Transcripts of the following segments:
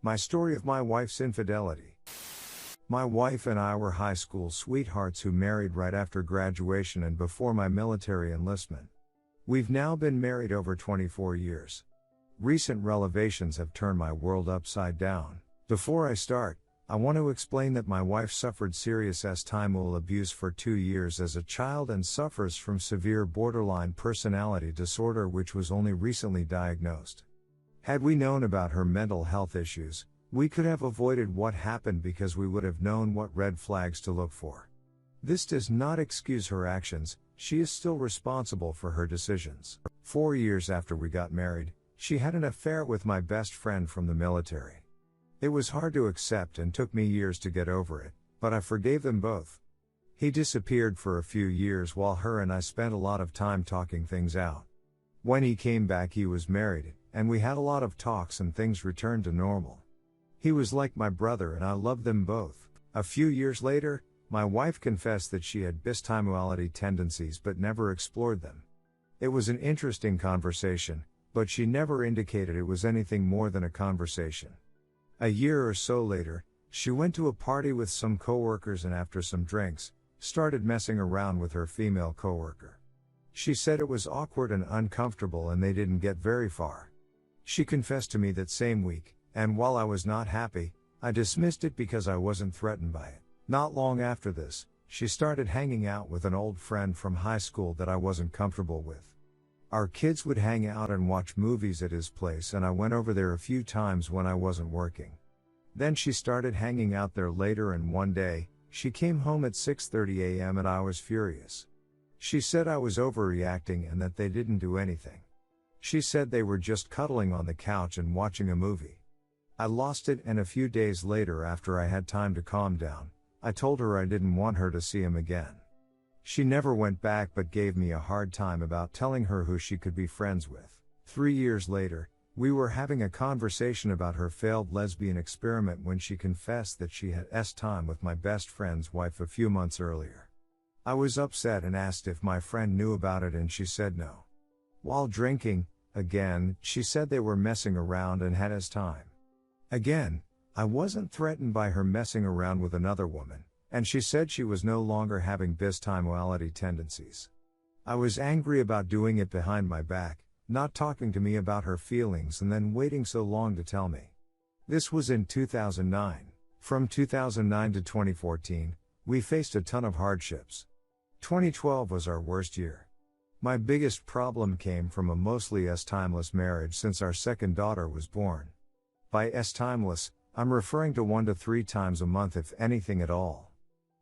My story of my wife's infidelity. My wife and I were high school sweethearts who married right after graduation and before my military enlistment. We've now been married over 24 years. Recent revelations have turned my world upside down. Before I start, I want to explain that my wife suffered serious sexual abuse for 2 years as a child and suffers from severe borderline personality disorder, which was only recently diagnosed. Had we known about her mental health issues, we could have avoided what happened because we would have known what red flags to look for. This does not excuse her actions. She is still responsible for her decisions. 4 years after we got married, she had an affair with my best friend from the military. It was hard to accept and took me years to get over it, but I forgave them both. He disappeared for a few years while her and I spent a lot of time talking things out. When he came back, he was married, and we had a lot of talks and things returned to normal. He was like my brother and I loved them both. A few years later, my wife confessed that she had bisexuality tendencies but never explored them. It was an interesting conversation, but she never indicated it was anything more than a conversation. A year or so later, she went to a party with some coworkers and after some drinks, started messing around with her female coworker. She said it was awkward and uncomfortable and they didn't get very far. She confessed to me that same week, and while I was not happy, I dismissed it because I wasn't threatened by it. Not long after this, she started hanging out with an old friend from high school that I wasn't comfortable with. Our kids would hang out and watch movies at his place, and I went over there a few times when I wasn't working. Then she started hanging out there later, and one day, she came home at 6:30 a.m. and I was furious. She said I was overreacting and that they didn't do anything. She said they were just cuddling on the couch and watching a movie. I lost it, and a few days later, after I had time to calm down, I told her I didn't want her to see him again. She never went back but gave me a hard time about telling her who she could be friends with. 3 years later, we were having a conversation about her failed lesbian experiment when she confessed that she had time with my best friend's wife a few months earlier. I was upset and asked if my friend knew about it, and she said no. While drinking, again, she said they were messing around and had time. Again, I wasn't threatened by her messing around with another woman, and she said she was no longer having bisexuality tendencies. I was angry about doing it behind my back, not talking to me about her feelings and then waiting so long to tell me. This was in 2009. From 2009 to 2014, we faced a ton of hardships. 2012 was our worst year. My biggest problem came from a mostly timeless marriage since our second daughter was born. By timeless, I'm referring to 1 to 3 times a month, if anything at all.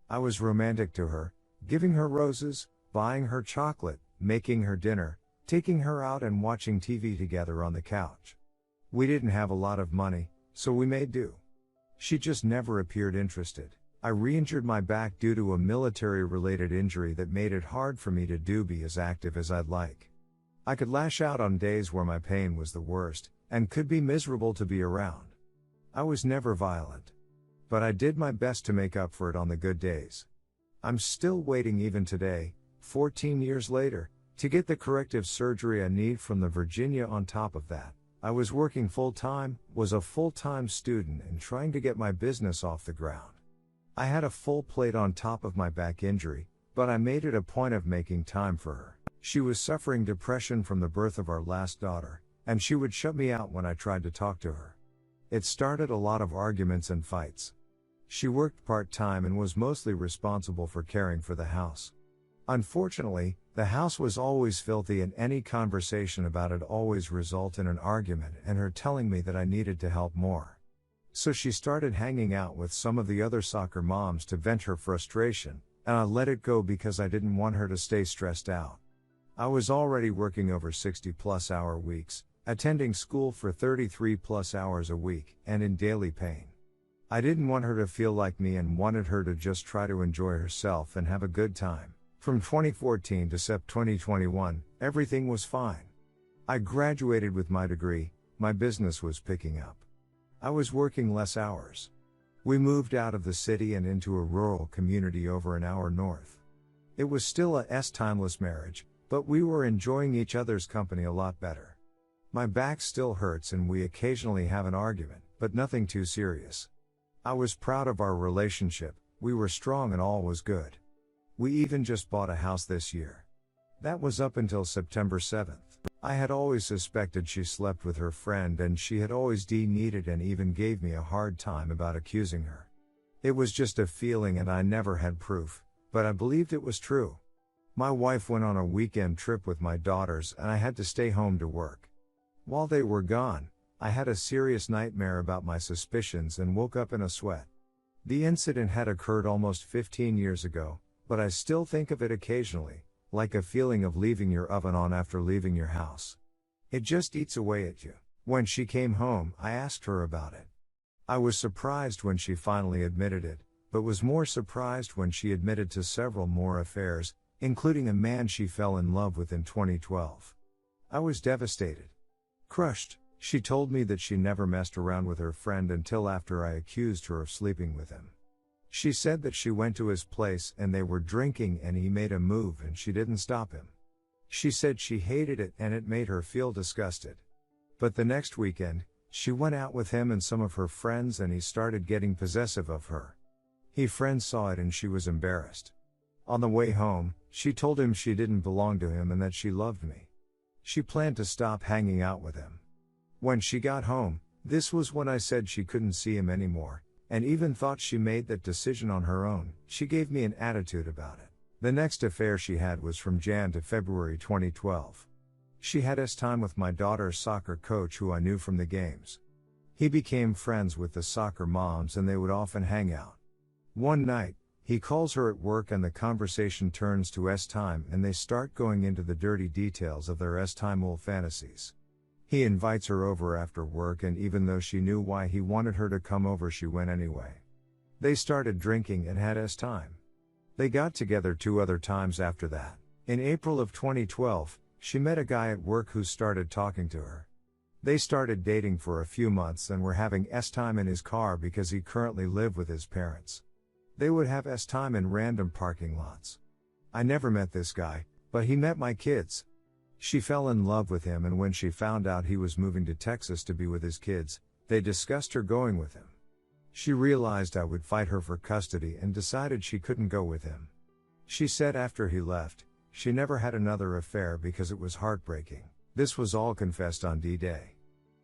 I was romantic to her, giving her roses, buying her chocolate, making her dinner, taking her out and watching TV together on the couch. We didn't have a lot of money, so we made do. She just never appeared interested. I re-injured my back due to a military-related injury that made it hard for me to be as active as I'd like. I could lash out on days where my pain was the worst, and could be miserable to be around. I was never violent. But I did my best to make up for it on the good days. I'm still waiting even today, 14 years later, to get the corrective surgery I need from the Virginia. On top of that, I was working full-time, was a full-time student, and trying to get my business off the ground. I had a full plate on top of my back injury, but I made it a point of making time for her. She was suffering depression from the birth of our last daughter, and she would shut me out when I tried to talk to her. It started a lot of arguments and fights. She worked part-time and was mostly responsible for caring for the house. Unfortunately, the house was always filthy, and any conversation about it always resulted in an argument and her telling me that I needed to help more. So she started hanging out with some of the other soccer moms to vent her frustration, and I let it go because I didn't want her to stay stressed out. I was already working over 60+ hour weeks, attending school for 33+ hours a week, and in daily pain. I didn't want her to feel like me and wanted her to just try to enjoy herself and have a good time. From 2014 to September 2021, everything was fine. I graduated with my degree, my business was picking up. I was working less hours. We moved out of the city and into a rural community over an hour north. It was still a timeless marriage, but we were enjoying each other's company a lot better. My back still hurts and we occasionally have an argument, but nothing too serious. I was proud of our relationship, we were strong and all was good. We even just bought a house this year. That was up until September 7th. I had always suspected she slept with her friend and she had always denied it and even gave me a hard time about accusing her. It was just a feeling and I never had proof, but I believed it was true. My wife went on a weekend trip with my daughters and I had to stay home to work. While they were gone, I had a serious nightmare about my suspicions and woke up in a sweat. The incident had occurred almost 15 years ago, but I still think of it occasionally, like a feeling of leaving your oven on after leaving your house. It just eats away at you. When she came home, I asked her about it. I was surprised when she finally admitted it, but was more surprised when she admitted to several more affairs, including a man she fell in love with in 2012. I was devastated. Crushed. She told me that she never messed around with her friend until after I accused her of sleeping with him. She said that she went to his place and they were drinking and he made a move and she didn't stop him. She said she hated it and it made her feel disgusted. But the next weekend, she went out with him and some of her friends and he started getting possessive of her. His friends saw it and she was embarrassed. On the way home, she told him she didn't belong to him and that she loved me. She planned to stop hanging out with him. When she got home, this was when I said she couldn't see him anymore, and even thought she made that decision on her own. She gave me an attitude about it. The next affair she had was from Jan to February 2012. She had time with my daughter's soccer coach who I knew from the games. He became friends with the soccer moms and they would often hang out. One night, he calls her at work and the conversation turns to time and they start going into the dirty details of their time old fantasies. He invites her over after work and even though she knew why he wanted her to come over she went anyway. They started drinking and had time. They got together 2 other times after that. In April of 2012, she met a guy at work who started talking to her. They started dating for a few months and were having time in his car because he currently lived with his parents. They would have time in random parking lots. I never met this guy, but he met my kids. She fell in love with him and when she found out he was moving to Texas to be with his kids, they discussed her going with him. She realized I would fight her for custody and decided she couldn't go with him. She said after he left, she never had another affair because it was heartbreaking. This was all confessed on D-Day.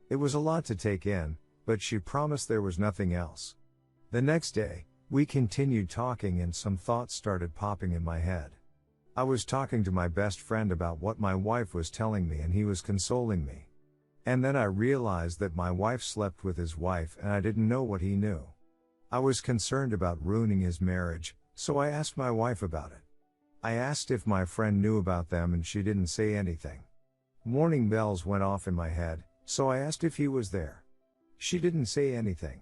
It was a lot to take in, but she promised there was nothing else. The next day, we continued talking and some thoughts started popping in my head. I was talking to my best friend about what my wife was telling me and he was consoling me. And then I realized that my wife slept with his wife and I didn't know what he knew. I was concerned about ruining his marriage, so I asked my wife about it. I asked if my friend knew about them and she didn't say anything. Warning bells went off in my head, so I asked if he was there. She didn't say anything.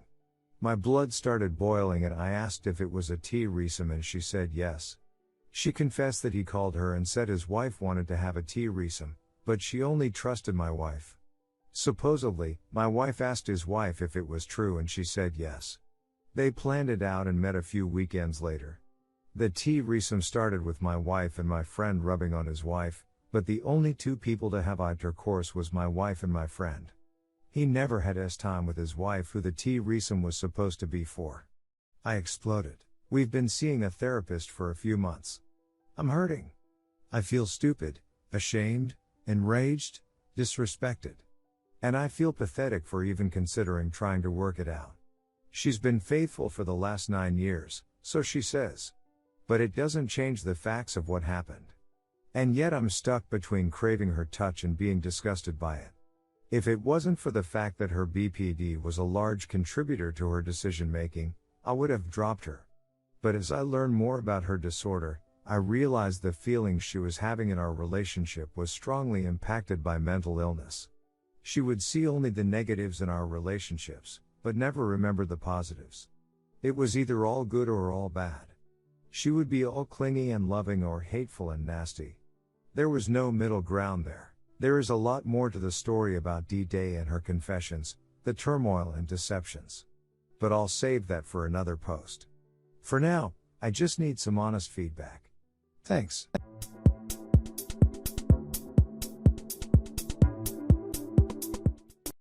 My blood started boiling and I asked if it was a threesome and she said yes. She confessed that he called her and said his wife wanted to have a threesome, but she only trusted my wife. Supposedly, my wife asked his wife if it was true and she said yes. They planned it out and met a few weekends later. The threesome started with my wife and my friend rubbing on his wife, but the only 2 people to have intercourse was my wife and my friend. He never had time with his wife who the threesome was supposed to be for. I exploded. We've been seeing a therapist for a few months. I'm hurting. I feel stupid, ashamed, enraged, disrespected. And I feel pathetic for even considering trying to work it out. She's been faithful for the last 9 years, so she says. But it doesn't change the facts of what happened. And yet I'm stuck between craving her touch and being disgusted by it. If it wasn't for the fact that her BPD was a large contributor to her decision making, I would have dropped her. But as I learned more about her disorder, I realized the feelings she was having in our relationship was strongly impacted by mental illness. She would see only the negatives in our relationships, but never remember the positives. It was either all good or all bad. She would be all clingy and loving or hateful and nasty. There was no middle ground there. There is a lot more to the story about D-Day and her confessions, the turmoil and deceptions. But I'll save that for another post. For now, I just need some honest feedback. Thanks.